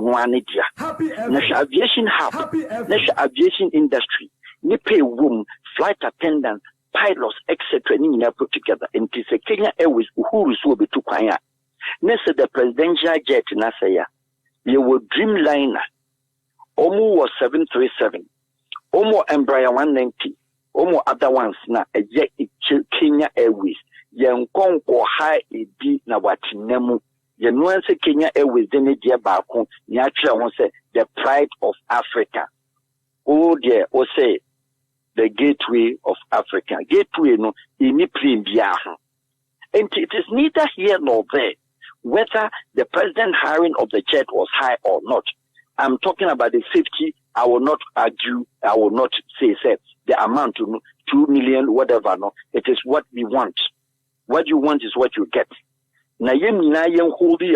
one idea. National aviation hub, national aviation industry, ni pay room, flight attendants, pilots, etc. Ni put together. And it is a Kenya Airways who is will be too quiet. Next the presidential jet in Asaya, you will Dreamliner. Omo was 737. Omo Embraer 190. Omo other ones na a jet Kenya Airways. Yen konko high edi na watinemu. Yen nuance Kenya Airways dene dia baako. Ni actually won say the pride of Africa. Oh dear, o say the gateway of Africa. Gateway no ini plane bia. And it is neither here nor there whether the president hiring of the jet was high or not. I'm talking about the safety. I will not argue. I will not say the amount to 2 million, whatever. No, it is what we want. What you want is what you get. Na yem holding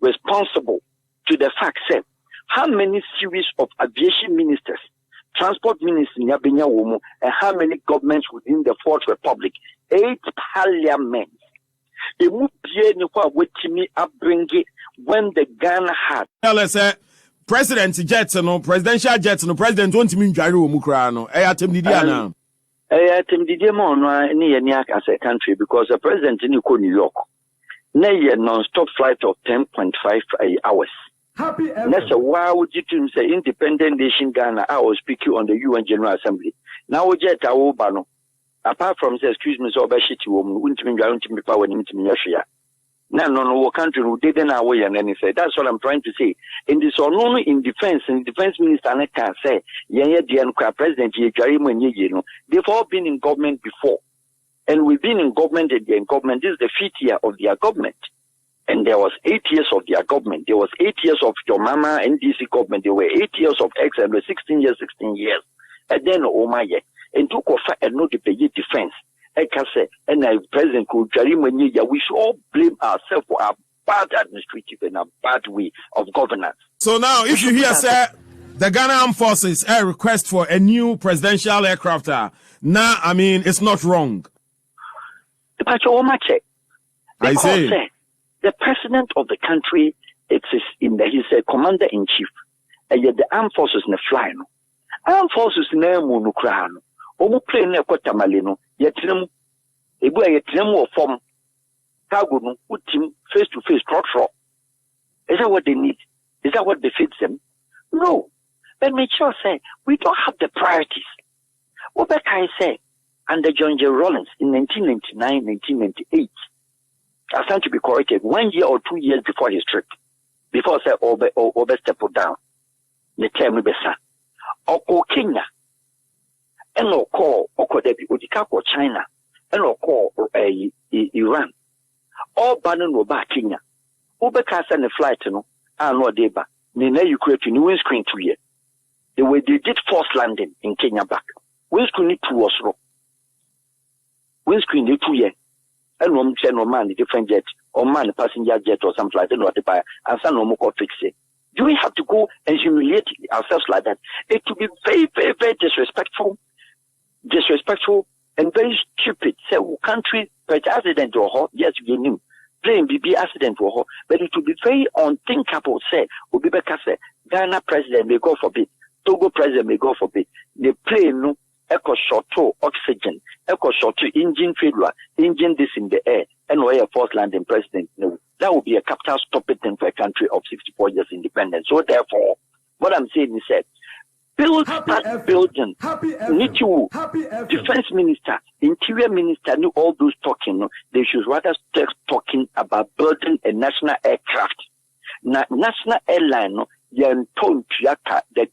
responsible to the fact that how many series of aviation ministers, transport ministers in Yabenya Womo, and how many governments within the Fourth Republic, 8 parliaments. They would be me upbringing when the Ghana had. Tell us, President jets, no presidential jets, no president won't mean Jaru Mukrano. Ayatem Didiana. Ayatem Didiamon, any as a country, because the president in New York. Nay, a non-stop flight of 10.5 hours. That's why would you say independent nation Ghana? I was speaking on the UN General Assembly. Now we jet our bano. Apart from the excuse me, so bad shit you wouldn't mean going to be power into me. No country who didn't away and anything. That's what I'm trying to say. In this unknown in defense minister can say, President they've all been in government before. And we've been in government again. Government, this is the 5th year of their government. And there was 8 years of their government. There was 8 years of your mama NDC government. There were 8 years of X and 16 years. And then Omaye. And took offer and not the pay defense. I can say, and I President Kujarimanya, we should all blame ourselves for our bad administrative and a bad way of governance. So now, if you hear, sir, the Ghana Armed Forces a request for a new presidential aircraft, now, I mean, it's not wrong. I say, the president of the country, he's a commander in chief, and yet the armed forces in the fly. Armed forces in the crown. Omu play ne kwata malino yetrem ebu yetrem wo form cargo no utim face to face trot. Is that what they need? Is that what befits them? No. But make sure say we don't have the priorities. What can I say? Under John J. Rawlings in 1999, 1998, I stand to be corrected 1 year or 2 years before his trip, before say Obe step down. The term besa. Oko Kenya. And no call Okodebi Odikako China, and no call Iran. All banning no back Kenya. Ubeka send a flight no, no deba. Nina you create a new windscreen 2 years. They did forced landing in Kenya back. Windscreen 2 was wrong. Windscreen 2 years. And no man the different jet or man passenger jet or some flight and what they buy and some no more fix it. Do we have to go and humiliate ourselves like that? It would be very, very, very disrespectful and very stupid. Say, country, but accident or ho, yes, you knew. Playing BB accident or ho, but it would be very unthinkable. Say, Ubibeka say, Ghana president may go forbid, Togo president may go forbid. The plane, no, echo short to oxygen, echo short to engine failure, engine this in the air, and where a forced landing president. No, that would be a capital stop it for a country of 64 years independence. So therefore, what I'm saying is that build that building. Need to defense minister, interior minister, knew all those talking. No, they should rather start talking about building a national aircraft. National airline, no, the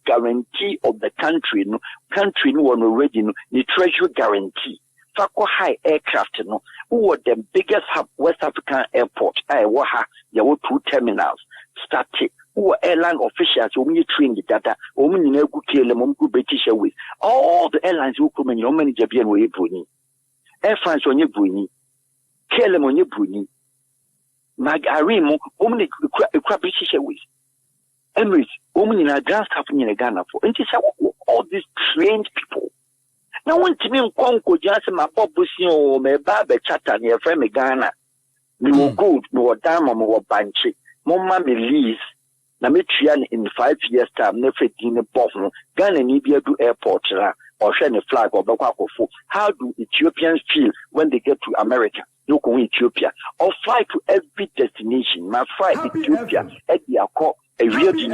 guarantee of the country, no, country no one already, no, the treasury guarantee. Fako high aircraft, no, who are the biggest hub, West African airport, Waha, there were 2 terminals, started. Who are airline officials who may train the data, who may know who kill them, who British Airways. All the airlines who come in your many Jabian way bruni. Air France on your bruni. Kill them on your bruni. Magarimo, only British Airways. Emirates, women in a grand staff in Ghana for. And it's all these trained people. Now, when Timmy Conco just my Bob Busino, my Baba Chata near Frame Ghana, no good, no dama, no banchi, Mama Melise. na metua in 5 years time na fedi ne bof no Ghana ni bi adu airport la or share the flag or bakwa. How do Ethiopians feel when they get to America? You go Ethiopia or fly to every destination. My fly Ethiopia at the Rio de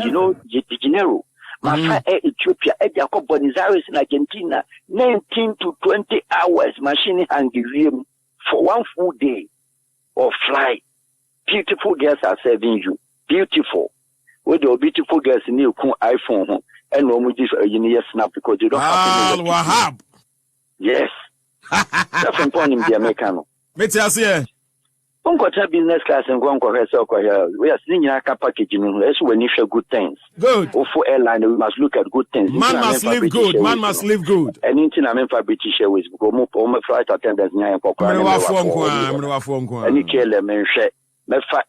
Janeiro. My fly Ethiopia at the Buenos Aires in Argentina. 19 to 20 hours machine hungry for one full day or fly. Beautiful girls are serving you. Beautiful. With the beautiful girls in your iPhone. And no more snap because you don't have to. Yes. That's important in the American. Business class and go we are seeing a packaging. Let's when you show good things. Good. For airline, we must look at good things. Man must live good. Man must live good. Anything I mean for British Airways, go more flight attendants. Any KLM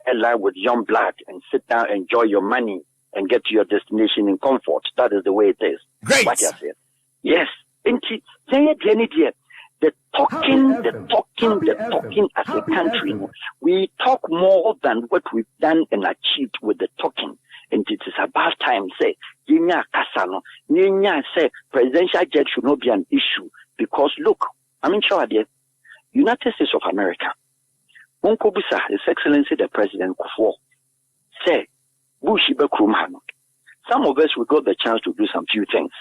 airline with young blood and sit down, enjoy your money. And get to your destination in comfort. That is the way it is. Great. What you said. Yes. The talking as a country. We talk more than what we've done and achieved with the talking. And it is about time, say, say, presidential jet should not be an issue. Because look, sure, United States of America, His Excellency the President Kufuor, say, some of us we got the chance to do some few things.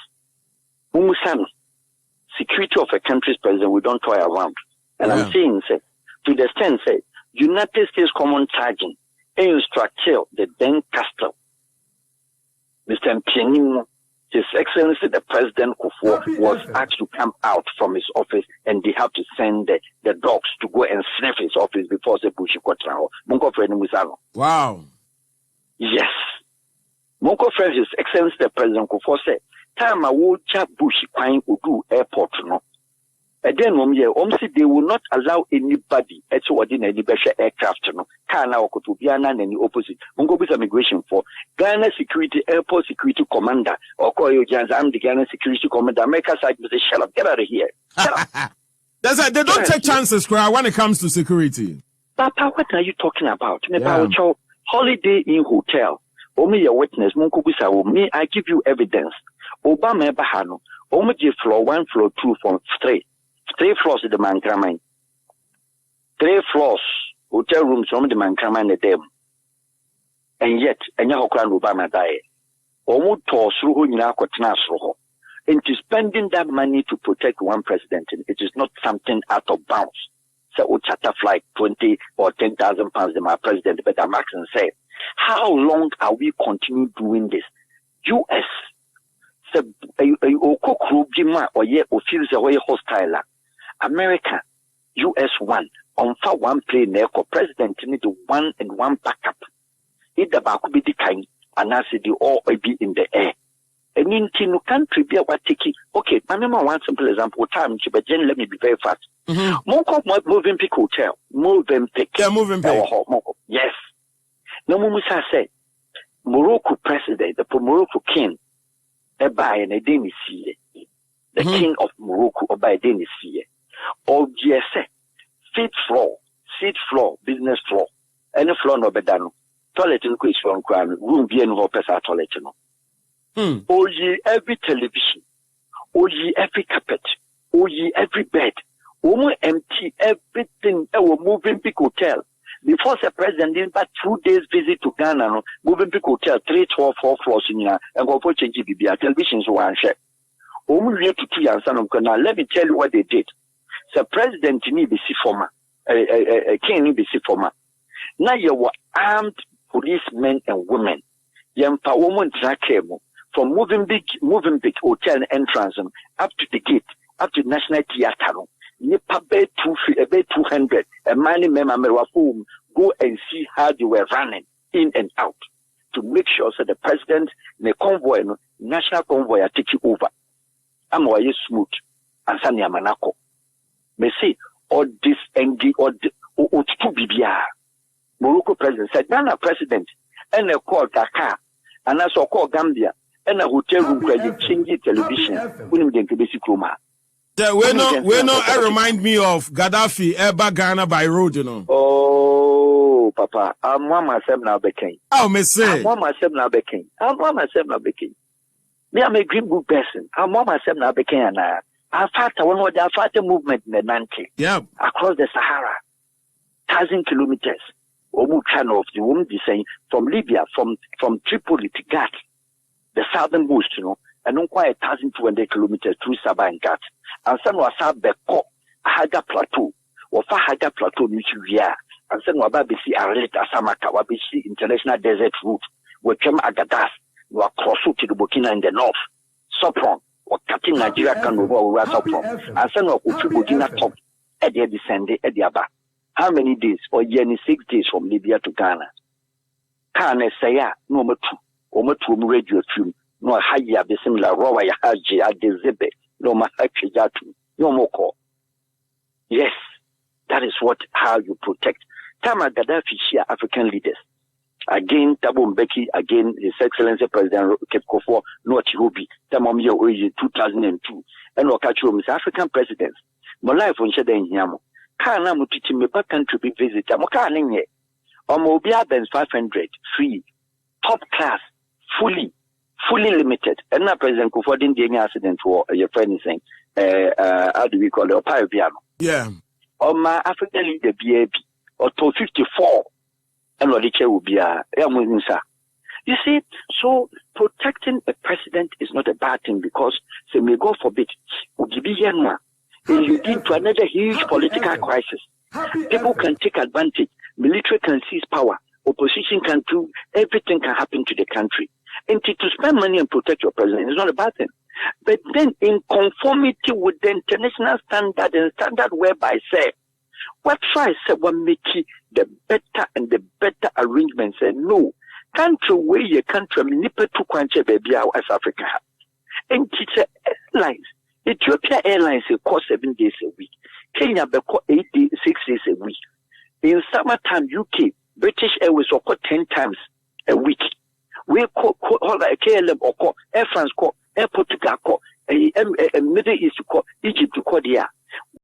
Security of a country's president, we don't toy around. And I'm saying, say, to the extent, say, United States Common Charging, instructor, the then Castle, Mr. Mpianimo, His Excellency the President Kufuor was asked to come out from his office and they have to send the dogs to go and sniff his office before the Bushi Kotrao. Wow. Yes. Monko friend, His Excellency the President Kufuor said, time I will chat Bushi Kwine Udu Airport no. And then they will not allow anybody at ordinary aircraft no. Kana Okotubiana and the opposite. Monko with immigration for Ghana Security Airport Security Commander or Koyo Jans, I'm the Ghana Security Commander. America side will say, shut up, get out of here. They don't take chances when it comes to security. Papa, what are you talking about? Holiday in hotel. Omi your witness, Munkubisa, me, I give you evidence. Obama Bahano, Omi floor 1, floor 2, from 3. 3 floors in the Mankraman. 3 floors, hotel rooms from the Mankraman at them. And yet, and Yahokran Obama died. Omu to through Hinako. Into spending that money to protect one president, it is not something out of bounds. So we charter flight 20 or 10,000 pounds. My president, better Max and say, how long are we continue doing this? U.S. or yeah, or feels away hostile. America, U.S. one on far one plane there, president need 1 and 1 backup. Either back be the kind and as the all be in the air. And in no country be what taking. Okay, I remember one simple example. Time, but Jen, let me be very fast. Moving Peak Hotel, Moving Peak. Yeah, Moving Peak. Yes. No Musa said, Morocco president, the Morocco king, by an Danish the king of Morocco, or by Danish or GSA, seat floor, business floor, any floor no bedano, toilet in question, room be no pesa toilet no. Oh ye every television, oh ye every carpet, oh ye every bed, empty everything. Our Moving Peak Hotel. Before the president did but 2 days visit to Ghana, no, Moving Peak Hotel, 3, 12, 4 floors in here, and go for change BBR televisions one share. Only to 2 years, now let me tell you what they did. The president need be see former, king need be see former. Now you were armed policemen and women. Yampa woman came from Moving Big Hotel entrance up to the gate, up to National Theatre. Nipa be 200. A money member whom go and see how they were running in and out to make sure that the president, the convoy, national convoy, are taking over. I'm always smooth. And Sanya Manako. Me say, or this and the or to BBR. Morocco president said, Ghana president, and a call Dakar, and I saw call Gambia, and a hotel room where you change television. Yeah, we know. It remind me of Gaddafi, Eba Ghana by road, you know. Oh, Papa, I'm one myself now became. Oh, me say. I'm one myself now became. I'm one myself now became. Me, I'm a green book person. I'm one myself now became. I fought a movement in the 90s. Yeah. Across the Sahara. 1,000 kilometers. Omu channel of the woman saying from Libya, from Tripoli to Gat, the southernmost, and not quite 1,200 kilometers through Sabah and Gat. And some was Beko, Haga Plateau, or Haga Plateau, Nigeria, and some were Babisi Arlet Asamaka, Wabisi International Desert Route, where Chem Agadas, were cross to the Burkina in the north, Sopron, or cutting Nigeria can move over Sopron, and some of Burkina top at the descendant at the Abba. How many days? For 6 days from Libya to Ghana. Kana say no more two radio film, no higher be similar raw haji at the zebe, no mahachijatu, no more call. Yes, that is how you protect. Tama Gaddafi share African leaders. Again, Thabo Mbeki, again, His Excellency President Cape Kofo, North Hobi, Tamamia Oye 2002, and Okachu, African presidents. My life on Shada Nyamo. Kana mutiti me back country be visitor. Moka ninye. Omobia Benz 500 free, top class, fully limited. And now President Kofo didn't get any accident for your friend is saying, how do we call it? Opayo piano. Yeah. My African leader BAB or 254, and what the chair will be You see, so protecting a president is not a bad thing because, say, may God forbid, it lead to another huge political crisis. People can take advantage. Military can seize power. Opposition can do. Everything can happen to the country. And to spend money and protect your president is not a bad thing. But then in conformity with the international standard and standard whereby say, what try say what make it the better and the better arrangements and no country where your country nipa to quanche baby as Africa. And it's airlines. Ethiopia Airlines cost 7 days a week. Kenya cost 6 days a week. In summertime, UK, British Airways will cost 10 times a week. We call KLM or call Air France, call Air Portugal, call Middle East, call Egypt, call there.